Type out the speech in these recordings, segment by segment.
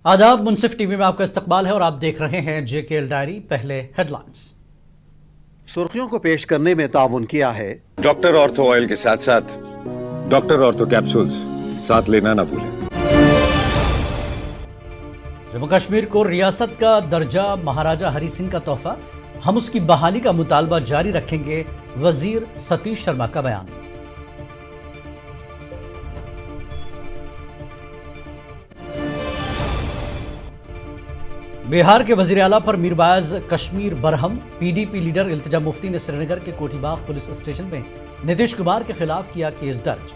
आदाब, मुनसिफ टीवी में आपका इस्तकबाल है और आप देख रहे हैं JKL डायरी। पहले हेडलाइंस। सुर्खियों को पेश करने में ताउन किया है डॉक्टर ऑर्थो ऑयल के साथ साथ डॉक्टर ऑर्थो कैप्सूल्स साथ लेना ना भूलें। जम्मू कश्मीर को रियासत का दर्जा महाराजा हरि सिंह का तोहफा, हम उसकी बहाली का मुतालबा जारी रखेंगे, वजीर सतीश शर्मा का बयान। बिहार के वजीर आला पर मीरवाइज कश्मीर बरहम, PDP लीडर इल्तिजा मुफ्ती ने श्रीनगर के कोठीबाग पुलिस स्टेशन में नीतीश कुमार के खिलाफ किया केस दर्ज।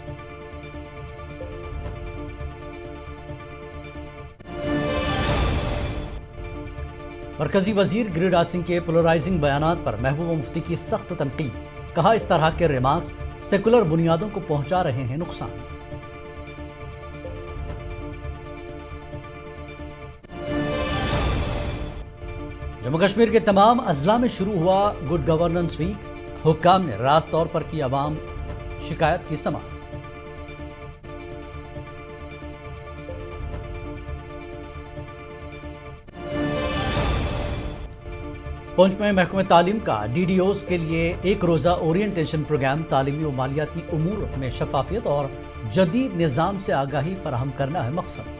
मरकजी वजीर गिरिराज सिंह के पोलराइजिंग बयानात पर महबूबा मुफ्ती की सख्त तनकीद, कहा इस तरह के रिमार्क्स सेकुलर बुनियादों को पहुंचा रहे हैं नुकसान। जम्मू कश्मीर के तमाम अजला में शुरू हुआ गुड गवर्नेंस वीक, हुक्काम ने रास तौर पर की आवाम शिकायत की समाअत। पुंछ में महकमे तालीम का DDOs के लिए एक रोजा ओरिएंटेशन प्रोग्राम, तालीमी और मालियाती उमूर में शफाफियत और जदीद निज़ाम से आगाही फराहम करना है मकसद।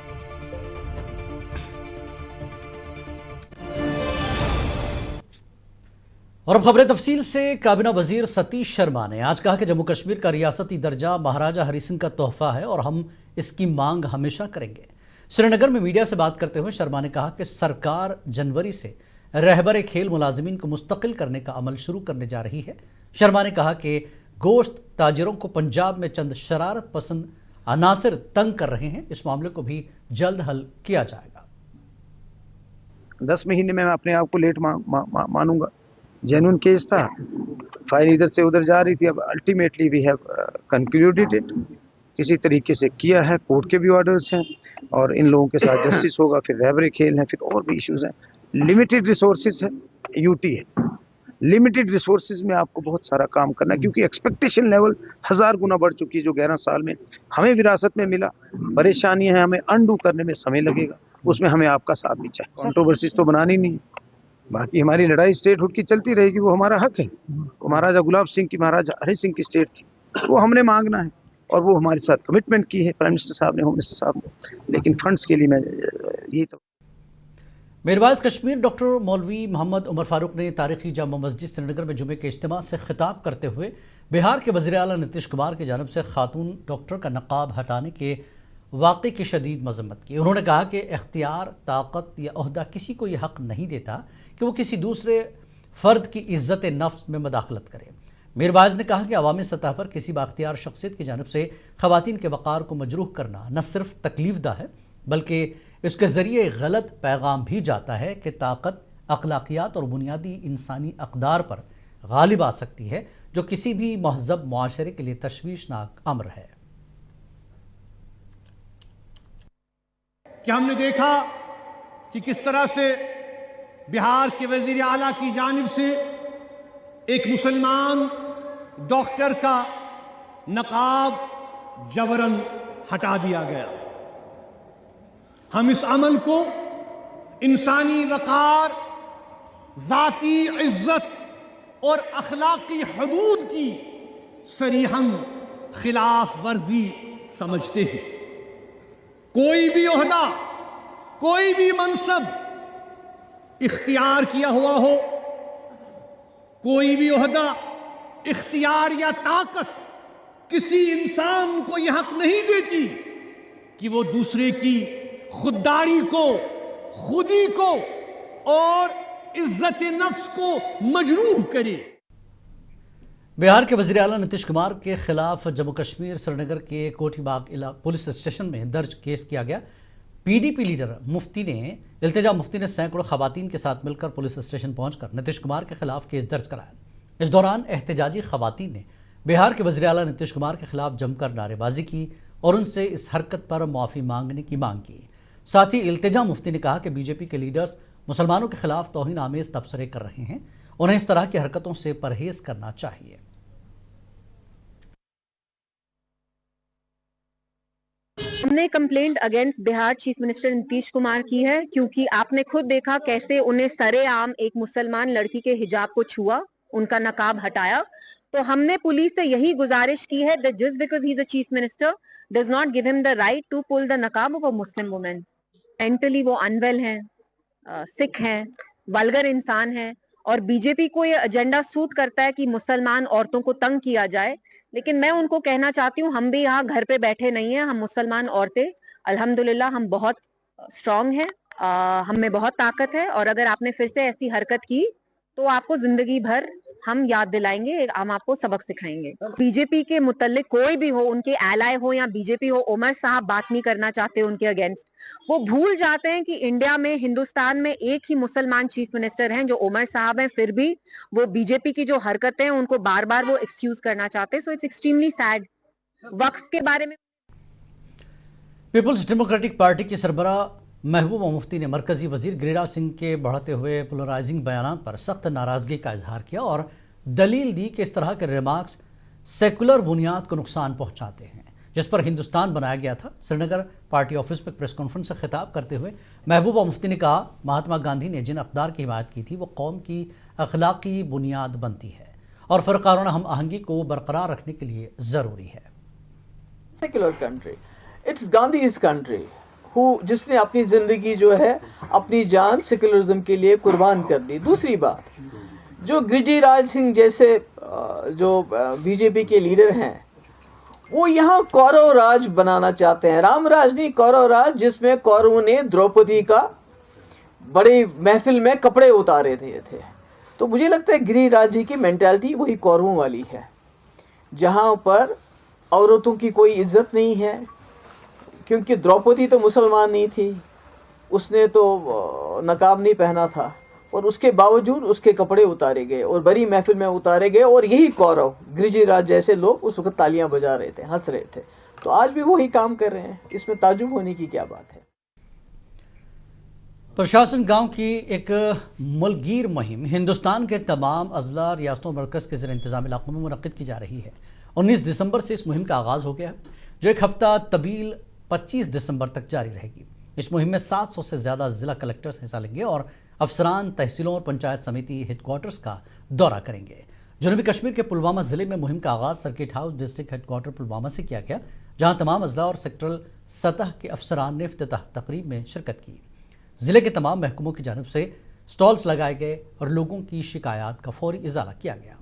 और अब खबरें तफसील से। काबीना वजीर सतीश शर्मा ने आज कहा कि जम्मू कश्मीर का रियासती दर्जा महाराजा हरि सिंह का तोहफा है और हम इसकी मांग हमेशा करेंगे। श्रीनगर में मीडिया से बात करते हुए शर्मा ने कहा कि सरकार जनवरी से रहबर खेल मुलाजिमीन को मुस्तकिल करने का अमल शुरू करने जा रही है। शर्मा ने कहा कि गोश्त ताजिरों को पंजाब में चंद शरारत पसंद अनासिर तंग कर रहे हैं, इस मामले को भी जल्द हल किया जाएगा। 10 महीने में मैं अपने आप को लेट मानूंगा। जेन्युइन केस था, फाइल इधर से उधर जा रही थी, अब ultimately we have concluded it, किसी तरीके से किया है, कोर्ट के भी ऑर्डर्स हैं और इन लोगों के साथ जस्टिस होगा, फिर रहबरे खेल है, फिर और भी इश्यूज हैं। लिमिटेड रिसोर्सेज है, यूटी है, लिमिटेड रिसोर्सेज में आपको बहुत सारा काम करना है क्योंकि एक्सपेक्टेशन लेवल 1000 गुना बढ़ चुकी है। जो 11 साल में हमें विरासत में मिला, परेशानियां हैं, हमें अनडू करने में समय लगेगा, उसमें हमें आपका साथ भी चाहिए। कंट्रोवर्सीज तो बनानी नहीं है, बाकी हमारी लड़ाई स्टेटहुड की चलती रहेगी, वो हमारा हक है। वो महाराजा गुलाब सिंह की, महाराजा हरि सिंह की स्टेट थी, वो हमने मांगना है और वो हमारे साथ कमिटमेंट की है प्राइम मिनिस्टर साहब ने, होम मिनिस्टर साहब ने, लेकिन फंड्स के लिए मैं यही तो। मीरवाइज कश्मीर डॉक्टर मौलवी मोहम्मद उमर फारूक ने तारीखी जामा मस्जिद श्रीनगर में जुमे के इज्तिमा से खिताब करते हुए बिहार के वज़ीर आला नीतीश कुमार की जानिब से खातून डॉक्टर का नकाब हटाने के वाक़े की शदीद मजम्मत की। उन्होंने कहा कि इख्तियार, ताकत या ओहदा किसी को यह हक़ नहीं देता कि वो किसी दूसरे फ़र्द की इज़्ज़त नफ्स में मदाखलत करे। मीरवाइज ने कहा कि अवामी सतह पर किसी बाख्तियार शख्सियत की जानिब से ख़वातीन के वक़ार को मजरूह करना न सिर्फ तकलीफ़दा है बल्कि इसके ज़रिए गलत पैगाम भी जाता है कि ताकत अखलाकियात और बुनियादी इंसानी अक़दार पर गालिब आ सकती है, जो किसी भी महज़ब मुआशरे के लिए तशवीशनाक अम्र है। कि हमने देखा कि किस तरह से बिहार के वजीर आला की जानिब से एक मुसलमान डॉक्टर का नकाब जबरन हटा दिया गया। हम इस अमल को इंसानी वक़ार, ज़ाती इज़्ज़त और अखलाकी हदूद की सरीहन खिलाफ वर्जी समझते हैं। कोई भी ओहदा, कोई भी मनसब इख्तियार किया हुआ हो, कोई भी ओहदा, इख्तियार या ताकत किसी इंसान को यह हक नहीं देती कि वो दूसरे की खुददारी को, खुदी को और इज्जत नफ्स को मजरूह करे। बिहार के वज़ीर आला नीतीश कुमार के खिलाफ जम्मू कश्मीर श्रीनगर के कोठीबाग पुलिस स्टेशन में दर्ज केस किया गया। PDP लीडर इल्तिजा मुफ्ती ने सैकड़ों खवातीन के साथ मिलकर पुलिस स्टेशन पहुंचकर नीतीश कुमार के खिलाफ केस दर्ज कराया। इस दौरान एहतजाजी खवातीन ने बिहार के वज़ीर आला नीतीश कुमार के खिलाफ जमकर नारेबाजी की और उनसे इस हरकत पर माफ़ी मांगने की मांग की। साथ ही इल्तिजा मुफ्ती ने कहा कि BJP के लीडर्स मुसलमानों के खिलाफ तौहीन आमेज तबसरे कर रहे हैं, उन्हें इस तरह की हरकतों से परहेज करना चाहिए। हमने हमने complaint against Bihar chief minister Nitish Kumar की है, क्योंकि आपने खुद देखा कैसे उन्हें सरेआम एक मुसलमान लड़की के हिजाब को छुआ, उनका नकाब हटाया। तो हमने पुलिस से यही गुजारिश की है that just because he is a chief minister does not give him the right to pull the niqab of a Muslim woman. Mentally वो अनवेल हैं, सिख हैं, वल्गर इंसान हैं, और बीजेपी को ये एजेंडा सूट करता है कि मुसलमान औरतों को तंग किया जाए। लेकिन मैं उनको कहना चाहती हूँ, हम भी यहाँ घर पे बैठे नहीं हैं। हम मुसलमान औरतें अल्हम्दुलिल्लाह हम बहुत स्ट्रांग हैं, हम में बहुत ताकत है, और अगर आपने फिर से ऐसी हरकत की तो आपको जिंदगी भर हम याद दिलाएंगे, हम आपको सबक सिखाएंगे। बीजेपी के मुतल्लिक कोई भी हो, उनके एलाय हो या बीजेपी हो, उमर साहब बात नहीं करना चाहते उनके अगेंस्ट। वो भूल जाते हैं कि इंडिया में, हिंदुस्तान में एक ही मुसलमान चीफ मिनिस्टर हैं जो उमर साहब हैं, फिर भी वो बीजेपी की जो हरकतें हैं उनको बार बार वो एक्सक्यूज करना चाहते हैं। So it's extremely sad. वक्फ के बारे में पीपल्स डेमोक्रेटिक पार्टी की सरबराह महबूबा मुफ्ती ने मरकजी वजीर गिरिराज सिंह के बढ़ते हुए पोलराइजिंग बयान पर सख्त नाराजगी का इजहार किया और दलील दी कि इस तरह के रिमार्क्स सेकुलर बुनियाद को नुकसान पहुंचाते हैं जिस पर हिंदुस्तान बनाया गया था। श्रीनगर पार्टी ऑफिस में प्रेस कॉन्फ्रेंस से खिताब करते हुए महबूबा मुफ्ती ने कहा, महात्मा गांधी ने जिन अक़दार की हिमायत की थी वो कौम की अखलाकी बुनियाद बनती है और फ़िरक़ाराना हम आहंगी को बरकरार रखने के लिए ज़रूरी है। सेकुलर कंट्री, इट्स गांधीज़ कंट्री जिसने अपनी ज़िंदगी जो है अपनी जान सेकुलरिज्म के लिए कुर्बान कर दी। दूसरी बात, जो गिरिराज सिंह जैसे जो बीजेपी के लीडर हैं वो यहाँ कौरव राज बनाना चाहते हैं, राम राज नहीं, कौरव राज, जिसमें कौरवों ने द्रौपदी का बड़ी महफिल में कपड़े उतारे थे। तो मुझे लगता है गिरिराज जी की मेंटालिटी वही कौरवों वाली है, जहाँ पर औरतों की कोई इज्जत नहीं है, क्योंकि द्रौपदी तो मुसलमान नहीं थी, उसने तो नकाब नहीं पहना था, और उसके बावजूद उसके कपड़े उतारे गए और बड़ी महफिल में उतारे गए, और यही कौरव गिरिराज जैसे लोग उस वक्त तालियां बजा रहे थे, हंस रहे थे। तो आज भी वही काम कर रहे हैं, इसमें ताजुब होने की क्या बात है। प्रशासन गांव की एक मुल्कगीर मुहिम हिंदुस्तान के तमाम अजला, रियासतों और मरकज़ के ज़ेर इंतज़ाम इलाक़ों में मुनक़्क़िद की जा रही है। 19 दिसंबर से इस मुहिम का आगाज़ हो गया है, जो एक हफ़्ता तवील 25 दिसंबर तक जारी रहेगी। इस मुहिम में 700 से ज़्यादा ज़िला कलेक्टर्स हिस्सा लेंगे और अफसरान तहसीलों और पंचायत समिति हेडक्वार्टर्स का दौरा करेंगे। जनूबी कश्मीर के पुलवामा ज़िले में मुहिम का आगाज़ circuit house district headquarter Pulwama से किया गया, जहां तमाम अजला और सेक्टरल सतह के अफसरान ने इफ्तिताह तकरीब में शिरकत की। ज़िले के तमाम महकमों की जानिब से स्टॉल्स लगाए गए और लोगों की शिकायत का फौरी इजाला किया गया।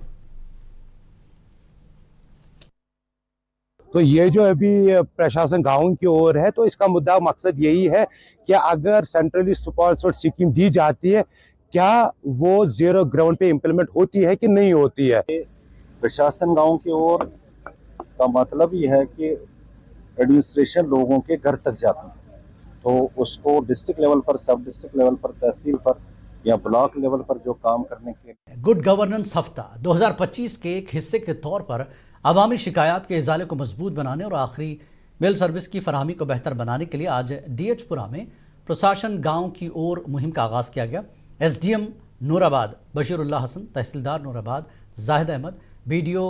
तो ये जो अभी प्रशासन गाँव की ओर है, तो इसका मुद्दा मकसद यही है कि अगर सेंट्रली स्पॉन्सर्ड स्कीम दी जाती है, क्या वो जीरो ग्राउंड पे इम्प्लीमेंट होती है कि नहीं होती है। प्रशासन गांव की ओर का मतलब ये है कि एडमिनिस्ट्रेशन लोगों के घर तक जाती है, तो उसको डिस्ट्रिक्ट लेवल पर, सब डिस्ट्रिक्ट लेवल पर, तहसील पर या ब्लॉक लेवल पर जो काम करने के गुड गवर्नेंस हफ्ता 2025 के एक हिस्से के तौर पर अवामी शिकायत के इजाले को मजबूत बनाने और आखिरी मेल सर्विस की फराहमी को बेहतर बनाने के लिए आज DH-पुरा में प्रशासन गांव की ओर मुहिम का आगाज़ किया गया। SDM नूराबाद बशीरुल्लाह हसन, तहसीलदार नूराबाद जाहिद अहमद, BDO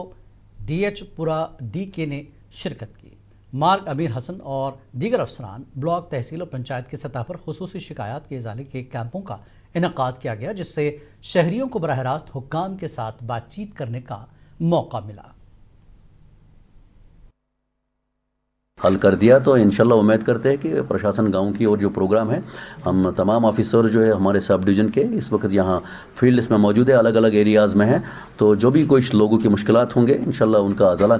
DH-पुरा DK ने शिरकत की। मार्ग अमीर हसन और दीगर अफसरान ब्लॉक, तहसील और पंचायत की सतह पर खुसूसी शिकायत के इजाले के कैंपों का इनेकाद किया गया, जिससे शहरियों को बराह रास्त हुक्काम के साथ बातचीत करने का मौका मिला। हल कर दिया तो इंशाल्लाह उम्मीद करते हैं कि प्रशासन गांव की ओर जो प्रोग्राम है, हम तमाम ऑफिसर जो है हमारे सब डिवीज़न के इस वक्त यहाँ फील्ड्स में मौजूद है, अलग अलग एरियाज़ में हैं, तो जो भी कुछ लोगों की मुश्किलात होंगे इंशाल्लाह उनका अज़ला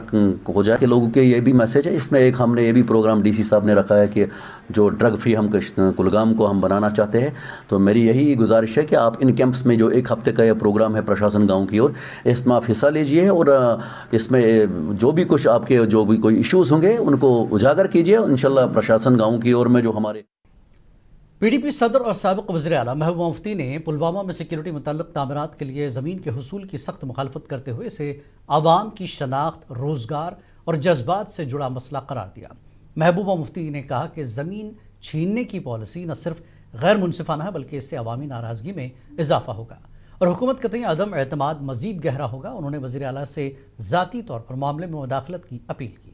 हो जाए कि लोगों के ये भी मैसेज है। इसमें एक हमने ये भी प्रोग्राम DC साहब ने रखा है कि जो ड्रग फ्री हम कुलगाम को हम बनाना चाहते हैं, तो मेरी यही गुजारिश है कि आप इन कैंप्स में जो एक हफ्ते का ये प्रोग्राम है प्रशासन गाँव की ओर, इसमें आप हिस्सा लीजिए और इसमें जो भी कुछ आपके जो भी कोई इश्यूज़ होंगे उनको उजागर कीजिए। इंशाल्लाह प्रशासन गाँव की ओर में जो हमारे PDP सदर और साबिक़ वज़ीर आला महबूबा मुफ्ती ने पुलवामा में सिक्योरिटी मुतल्लिक़ तामीरात के लिए ज़मीन के हुसूल की सख्त मुखालफत करते हुए इसे आवाम की शनाख्त, रोज़गार और जज्बात से जुड़ा मसला करार दिया। महबूबा मुफ्ती ने कहा कि ज़मीन छीनने की पॉलिसी न सिर्फ गैर मुनसिफाना है बल्कि इससे अवामी नाराज़गी में इजाफा होगा और हुकूमत के तय अदम एतमाद मज़ीद गहरा होगा। उन्होंने वज़ीर आला से ज़ाती तौर पर मामले में मुदाखलत की अपील की।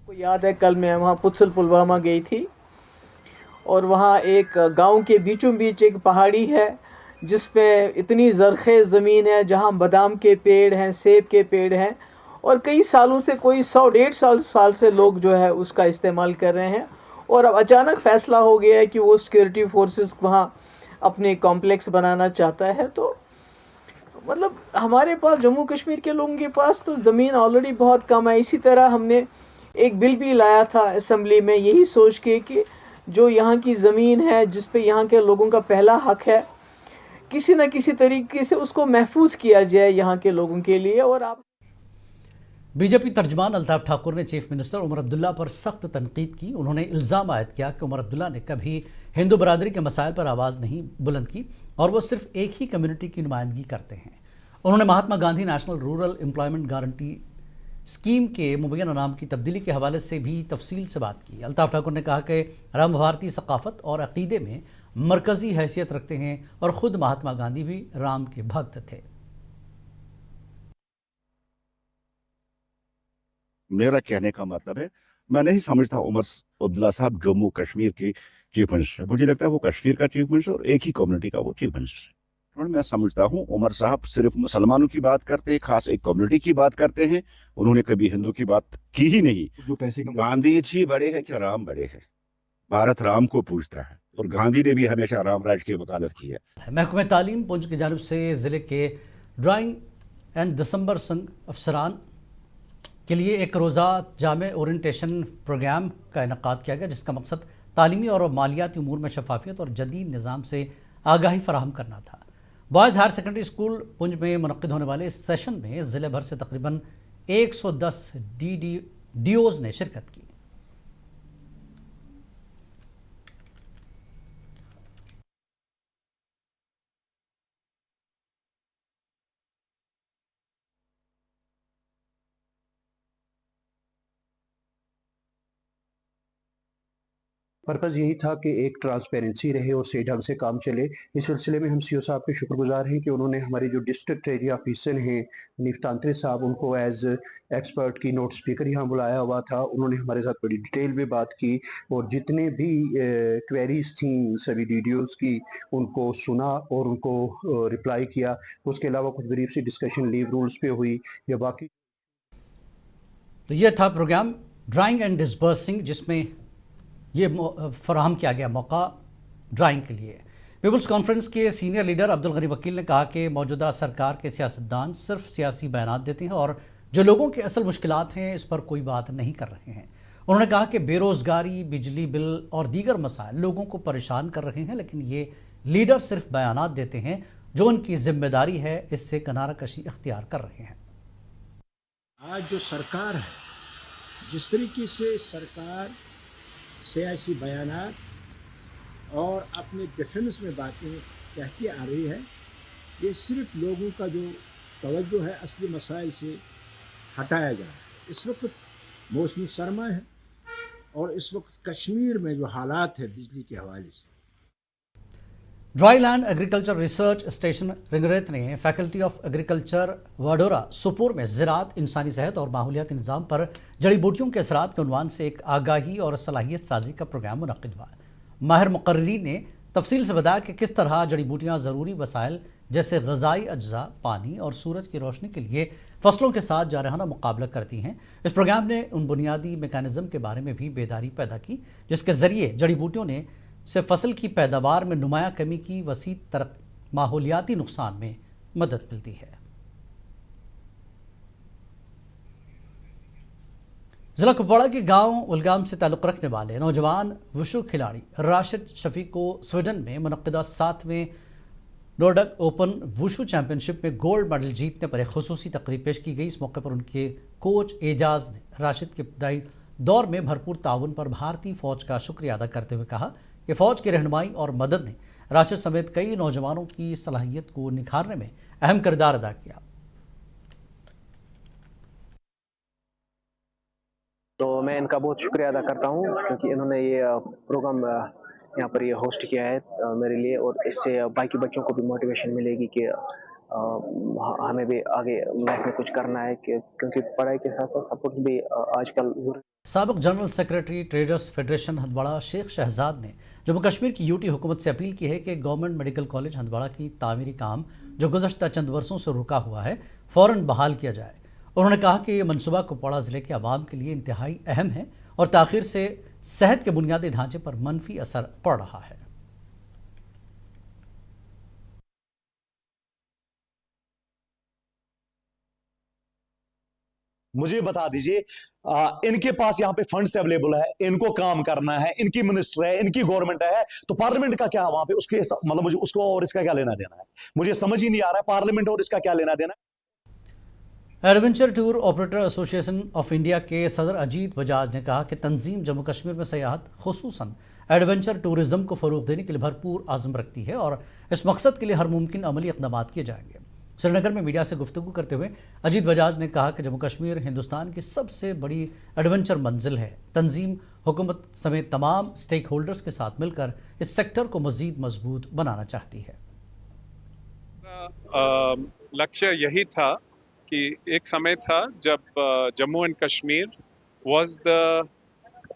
आपको याद है कल मैं वहाँ पुछल पुलवामा गई थी और वहाँ एक गांव के बीचों बीच एक पहाड़ी है जिस पे इतनी ज़रख़ेज़ ज़मीन है जहाँ बादाम के पेड़ हैं, सेब के पेड़ हैं और कई सालों से कोई 100-150 साल से लोग जो है उसका इस्तेमाल कर रहे हैं और अब अचानक फ़ैसला हो गया है कि वो सिक्योरिटी फोर्सेस वहाँ अपने कॉम्प्लेक्स बनाना चाहता है। तो मतलब हमारे पास जम्मू कश्मीर के लोगों के पास तो ज़मीन ऑलरेडी बहुत कम है। इसी तरह हमने एक बिल भी लाया था असम्बली में यही सोच के कि जो यहाँ की ज़मीन है जिस पे यहाँ के लोगों का पहला हक है किसी न किसी तरीके से उसको महफूज किया जाए यहाँ के लोगों के लिए। और आप बीजेपी तर्जुमान अल्ताफ ठाकुर ने चीफ मिनिस्टर उमर अब्दुल्ला पर सख्त तनकीद की। उन्होंने इल्ज़ाम आयद किया कि उमर अब्दुल्ला ने कभी हिंदू बरादरी के मसाइल पर आवाज़ नहीं बुलंद की और वो सिर्फ एक ही कम्युनिटी की नुमाइंदगी करते हैं। उन्होंने Mahatma Gandhi national rural employment guarantee scheme के मुबैना नाम की तब्दीली के हवाले से भी तफसील से बात की। अल्ताफ ठाकुर ने कहा कि राम भारती सकाफत और अकीदे में मरकज़ी हैसियत रखते हैं और ख़ुद महात्मा गांधी भी राम के भक्त थे। मेरा कहने का मतलब है मैं नहीं समझता उमर अब्दुल्ला साहब जम्मू कश्मीर के चीफ मिनिस्टर, मुझे लगता है वो कश्मीर का चीफ मिनिस्टर और एक ही कम्युनिटी का वो चीफ मिनिस्टर है। और मैं समझता हूँ उमर साहब सिर्फ मुसलमानों की बात करते हैं, खास एक कम्युनिटी की बात करते हैं, उन्होंने कभी हिंदू की बात की ही नहीं। गांधी जी बड़े हैं क्या राम बड़े हैं? भारत राम को पूछता है और गांधी ने भी हमेशा राम राज की वकालत की है। महकमे तालीम पुंछ की जानिब से ज़िले के ड्राइंग एंड दिसंबर संघ अफसरान के लिए एक रोज़ा जामे ओरिएंटेशन प्रोग्राम का इनकाद किया गया जिसका मकसद तालीमी और मालियाती उमूर में शफाफियत और जदीद निज़ाम से आगाही फराहम करना था। Boys higher secondary school Poonch में मुनक्किद होने वाले इस सेशन में ज़िले भर से तकरीबन 110 DOs ने शिरकत की। पर्पज़ यही था कि एक ट्रांसपेरेंसी रहे और सही ढंग से काम चले। इस सिलसिले में हम सीओ साहब के शुक्रगुजार हैं कि उन्होंने हमारे जो डिस्ट्रिक्ट एरिया ऑफिसर हैं हनीफ तांत्रे साहब उनको एज एक्सपर्ट की नोट स्पीकर यहाँ बुलाया हुआ था। उन्होंने हमारे साथ बड़ी डिटेल में बात की और जितने भी क्वेरीज थी सभी DDOs की उनको सुना और उनको रिप्लाई किया। उसके अलावा कुछ ब्रीफ सी डिस्कशन लीव रूल्स पे हुई या बाकी। तो ये था प्रोग्राम ड्राइंग एंड डिसबर्सिंग जिसमें ये फराहम किया गया मौका ड्राइंग के लिए। पीपल्स कॉन्फ्रेंस के सीनियर लीडर अब्दुल गनी वकील ने कहा कि मौजूदा सरकार के सियासतदान सिर्फ सियासी बयान देते हैं और जो लोगों के असल मुश्किलात हैं इस पर कोई बात नहीं कर रहे हैं। उन्होंने कहा कि बेरोज़गारी, बिजली बिल और दीगर मसाइल लोगों को परेशान कर रहे हैं, लेकिन ये लीडर सिर्फ बयान देते हैं, जो उनकी जिम्मेदारी है इससे किनारा कशी इख्तियार कर रहे हैं। आज जो सरकार है, जिस तरीके से सरकार सियासी बयानात और अपने डिफेंस में बातें कहती आ रही है, ये सिर्फ लोगों का जो तवज्जो है असली मसाइल से हटाया जा रहा है। इस वक्त मौसमी सरमा है और इस वक्त कश्मीर में जो हालात है बिजली के हवाले से। Dry land agriculture research station रिंगरेत ने फैकल्टी ऑफ एग्रीकल्चर वाडोरा सुपुर में ज़राअत, इंसानी सेहत और माहौलियाती निज़ाम पर जड़ी बूटियों के असरात के उन्वान से एक आगाही और सलाहियत साजी का प्रोग्राम मुनक्किद हुआ। माहिर मुकर्रीरीन ने तफसील से बताया कि किस तरह जड़ी बूटियाँ ज़रूरी वसाइल जैसे ग़ज़ाई अज्जा, पानी और सूरज की रोशनी के लिए फसलों के साथ जारहाना मुकाबला करती हैं। इस प्रोग्राम ने उन बुनियादी मेकानिज़म के बारे में भी बेदारी पैदा की जिसके ज़रिए जड़ी बूटियों ने से फसल की पैदावार में नुमाया कमी की वसी माहौलियाती नुकसान में मदद मिलती है। ज़िला कुपवाड़ा के गांव उलगाम से ताल्लुक़ रखने वाले नौजवान वुशु खिलाड़ी राशिद शफीक को स्वीडन में मुनक्किदा 7वें नोर्डक ओपन वुशु चैंपियनशिप में गोल्ड मेडल जीतने पर एक खुसूसी तकरीब पेश की गई। इस मौके पर उनके कोच एजाज ने राशिद के इब्तदाई दौर में भरपूर ताउन पर भारतीय फ़ौज का शुक्रिया अदा करते हुए कहा कि फ़ौज की रहनुमाई और मदद ने राशिद समेत कई नौजवानों की सलाहियत को निखारने में अहम किरदार अदा किया। तो मैं इनका बहुत शुक्रिया अदा करता हूँ क्योंकि इन्होंने ये प्रोग्राम यहाँ पर ये होस्ट किया है मेरे लिए और इससे बाकी बच्चों को भी मोटिवेशन मिलेगी कि हमें भी आगे लाइफ में कुछ करना है क्योंकि पढ़ाई के साथ साथ सपोर्ट भी आजकल साबिक general secretary traders federation Handwara Sheikh Shahzad ने जम्मू कश्मीर की यूटी हुकूमत से अपील की है कि गवर्नमेंट मेडिकल कॉलेज हंदवाड़ा की तामीरी काम जो गुज़श्ता चंद वर्षों से रुका हुआ है फ़ौरन बहाल किया जाए। उन्होंने कहा कि ये मनसूबा कुपवाड़ा ज़िले के आवाम के लिए इंतहाई अहम है और ताख़ीर से सेहत के बुनियादी ढांचे पर मनफी असर पड़ रहा है। मुझे बता दीजिए, इनके पास यहाँ पे फंड्स अवेलेबल है, इनको काम करना है, इनकी मिनिस्टर है, इनकी गवर्नमेंट है, तो पार्लियामेंट का क्या वहां पे उसके मतलब मुझे उसको और इसका क्या लेना देना है, मुझे समझ ही नहीं आ रहा है पार्लियामेंट और इसका क्या लेना देना है। Adventure tour operator association of India के सदर अजीत बजाज ने कहा कि तंजीम जम्मू कश्मीर में सयाहत खुसूसन एडवेंचर टूरिज्म को फ़रोग देने के लिए भरपूर आज़म रखती है और इस मकसद के लिए हर मुमकिन अमली इक़दाम किए जाएंगे। श्रीनगर में मीडिया से गुफ्तगू करते हुए अजीत बजाज ने कहा कि जम्मू कश्मीर हिंदुस्तान की सबसे बड़ी एडवेंचर मंजिल है। तंजीम हुकूमत समेत तमाम स्टेक होल्डर्स के साथ मिलकर इस सेक्टर को मज़ीद मजबूत बनाना चाहती है। लक्ष्य यही था कि एक समय था जब Jammu and Kashmir was the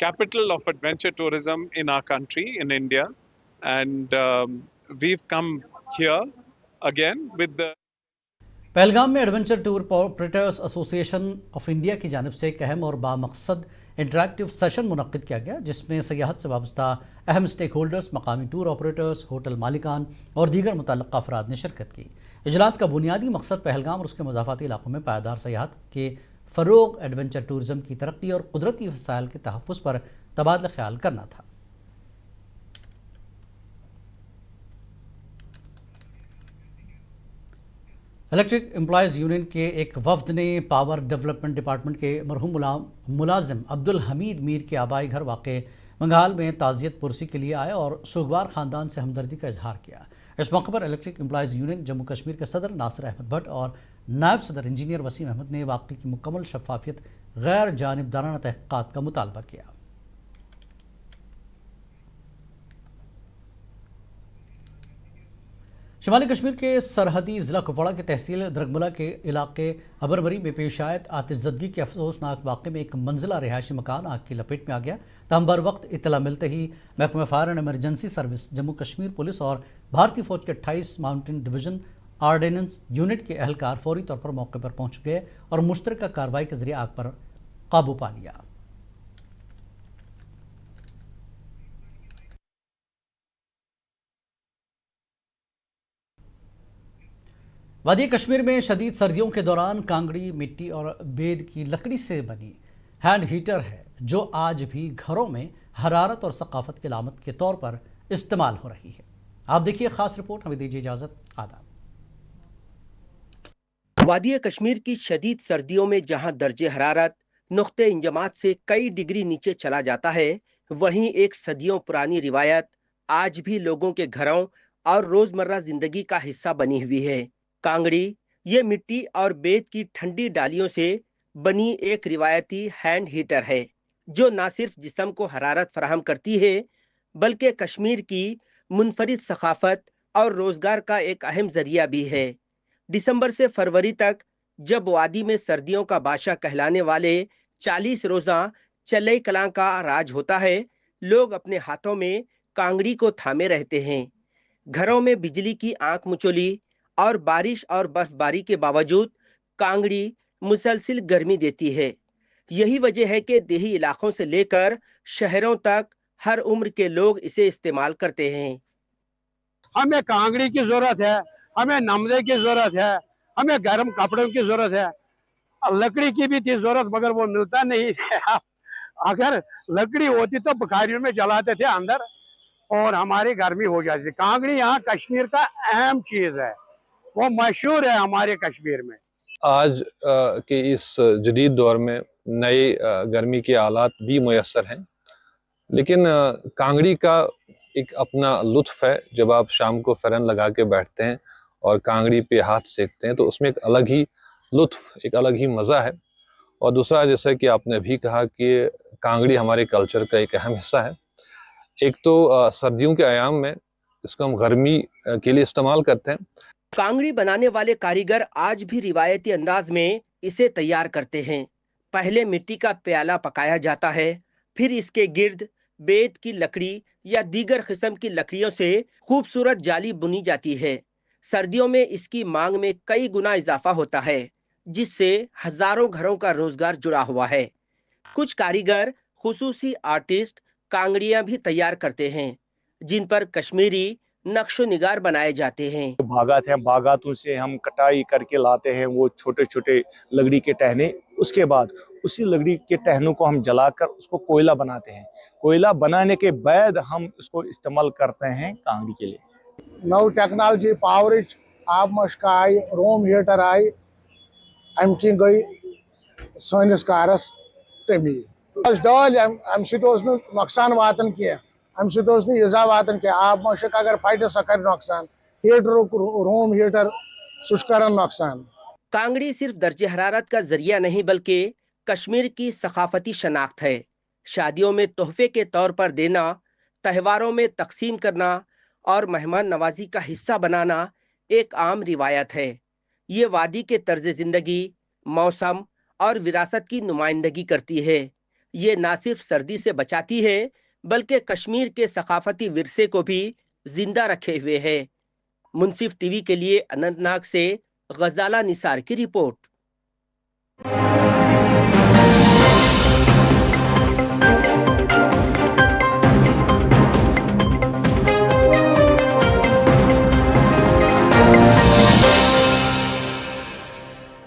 capital of adventure tourism in our country in India and we've come here again with the Pahalgam में adventure tour operators association of India की जानिब से एक अहम और बामकसद इंटरेक्टिव सेशन मुनक्किद किया गया, जिसमें सयाहत से वाबस्ता अहम स्टेक होल्डर्स, मकामी टूर ऑपरेटर्स, होटल मालिकान और दीगर मुतल्लिक़ अफराद ने शिरकत की। इजलास का बुनियादी मकसद पहलगाम और उसके मज़ाफ़ाती इलाकों में पायदार सयाहत के फ़रोग़, एडवेंचर टूरिज़म की तरक्की और कुदरती वसाइल के तहफ़्फ़ुज़ पर तबादला ख्याल करना था। इलेक्ट्रिक एम्प्लॉयज़ यूनियन के एक वफद ने पावर डेवलपमेंट डिपार्टमेंट के मरहूम मुलाजिम अब्दुल हमीद मीर के आबाई घर वाक़े मंगाल में ताज़ियत पुरसी के लिए आए और सुगवार ख़ानदान से हमदर्दी का इजहार किया। इस मौके पर electric employees union Jammu Kashmir के सदर नासिर अहमद भट्ट और नायब सदर इंजीनियर वसीम अहमद ने वाक़े की मुकम्मल शफाफियत, गैर जानिबदाराना तहक़ीक़ात का मुतालबा किया। शिमाली कश्मीर के सरहदी ज़िला कुपवाड़ा के तहसील द्रगमुला के इलाके अबरबरी में पेश आयत आतिशज़दगी के अफसोसनाक वाक़े में एक मंजिला रिहायशी मकान आग की लपेट में आ गया। तहम बर वक्त इत्तला मिलते ही महकमा fire and emergency service, Jammu Kashmir police और भारतीय फ़ौज के 28 माउंटेन डिवीज़न आर्डिनेंस यूनिट के अहलकार फौरी तौर पर मौके पर पहुँच गए और मुश्तरका कार्रवाई के ज़रिए आग पर काबू पा लिया। वादी कश्मीर में शदीद सर्दियों के दौरान कांगड़ी मिट्टी और बेद की लकड़ी से बनी हैंड हीटर है, जो आज भी घरों में हरारत और सकाफत की अलामत के तौर पर इस्तेमाल हो रही है। आप देखिए खास रिपोर्ट। हमें दीजिए इजाज़त। आदाब। वादी कश्मीर की शदीद सर्दियों में जहां दर्जे हरारत नुक्ते इंजमात से कई डिग्री नीचे चला जाता है, वहीं एक सदियों पुरानी रिवायत आज भी लोगों के घरों और रोजमर्रा जिंदगी का हिस्सा बनी हुई है। कांगड़ी ये मिट्टी और बेत की ठंडी डालियों से बनी एक रिवायती हैंड हीटर है, जो न सिर्फ जिस्म को हरारत फराहम करती है, बल्कि कश्मीर की मुनफरिद सकाफत और रोजगार का एक अहम जरिया भी है। दिसंबर से फरवरी तक, जब वादी में सर्दियों का बादशाह कहलाने वाले 40 रोजा चलई कलां का राज होता है, लोग अपने हाथों में कांगड़ी को थामे रहते हैं। घरों में बिजली की आंख मुचोली और बारिश और बर्फबारी के बावजूद कांगड़ी मुसलसिल गर्मी देती है। यही वजह है कि देही इलाकों से लेकर शहरों तक हर उम्र के लोग इसे इस्तेमाल करते हैं। हमें कांगड़ी की जरूरत है, हमें नमदे की जरूरत है, हमें गर्म कपड़ों की जरूरत है, लकड़ी की भी थी जरूरत, मगर वो मिलता नहीं है। अगर लकड़ी होती तो बुखारियों में जलाते थे अंदर और हमारी गर्मी हो जाती थी। कांगड़ी यहाँ कश्मीर का अहम चीज है, वो मशहूर है हमारे कश्मीर में। आज के इस जदीद दौर में नए गर्मी के आलात भी मुयस्सर हैं, लेकिन कांगड़ी का एक अपना लुत्फ है। जब आप शाम को फ़रन लगा के बैठते हैं और कांगड़ी पे हाथ सेकते हैं, तो उसमें एक अलग ही लुत्फ, एक अलग ही मज़ा है। और दूसरा, जैसा कि आपने भी कहा कि कांगड़ी हमारे कल्चर का एक अहम हिस्सा है। एक तो सर्दियों के अयाम में इसको हम गर्मी के लिए इस्तेमाल करते हैं, कांगड़ी बनाने वाले कारीगर आज भी रिवायती अंदाज में इसे तैयार करते हैं। पहले मिट्टी का प्याला पकाया जाता है, फिर इसके गिर्द बेत की लकड़ी या दीगर किस्म की लकड़ियों से खूबसूरत जाली बुनी जाती है। सर्दियों में इसकी मांग में कई गुना इजाफा होता है, जिससे हजारों घरों का रोजगार जुड़ा हुआ है। कुछ कारीगर खुसूसी आर्टिस्ट कांगड़ियां भी तैयार करते हैं, जिन पर कश्मीरी नक्शो निगार बनाए जाते हैं। बागात हैं, बागातों से हम कटाई करके लाते हैं वो छोटे छोटे लकड़ी के टहने। उसके बाद उसी लकड़ी के टहनों को हम जलाकर उसको कोयला बनाते हैं। कोयला बनाने के बाद हम इसको इस्तेमाल करते हैं कांगड़ी के लिए। नव टेक्नोलॉजी पावर आब मश्क आई, रूम हीटर आई, अम कि गई सानिस कारस कमी। डाल अम नुकसान वातन कह, अम इजा वातन कह। आब मश्क अगर फट सह कर नुकसान, हीटर रूम हीटर सह कर नुकसान। कांगड़ी सिर्फ दर्जे हरारत का जरिया नहीं बल्कि कश्मीर की सकाफती शनाख्त है। शादियों में तोहफे के तौर पर देना, त्योहारों में तकसीम करना और मेहमान नवाजी का हिस्सा बनाना एक आम रिवायत है। ये वादी के तर्ज जिंदगी, मौसम और विरासत की नुमाइंदगी करती है। ये ना सिर्फ सर्दी से बचाती है बल्कि कश्मीर के सकाफती विरसे को भी जिंदा रखे हुए है। मुंसिफ टीवी के लिए अनंतनाग से गजाला निसार की रिपोर्ट।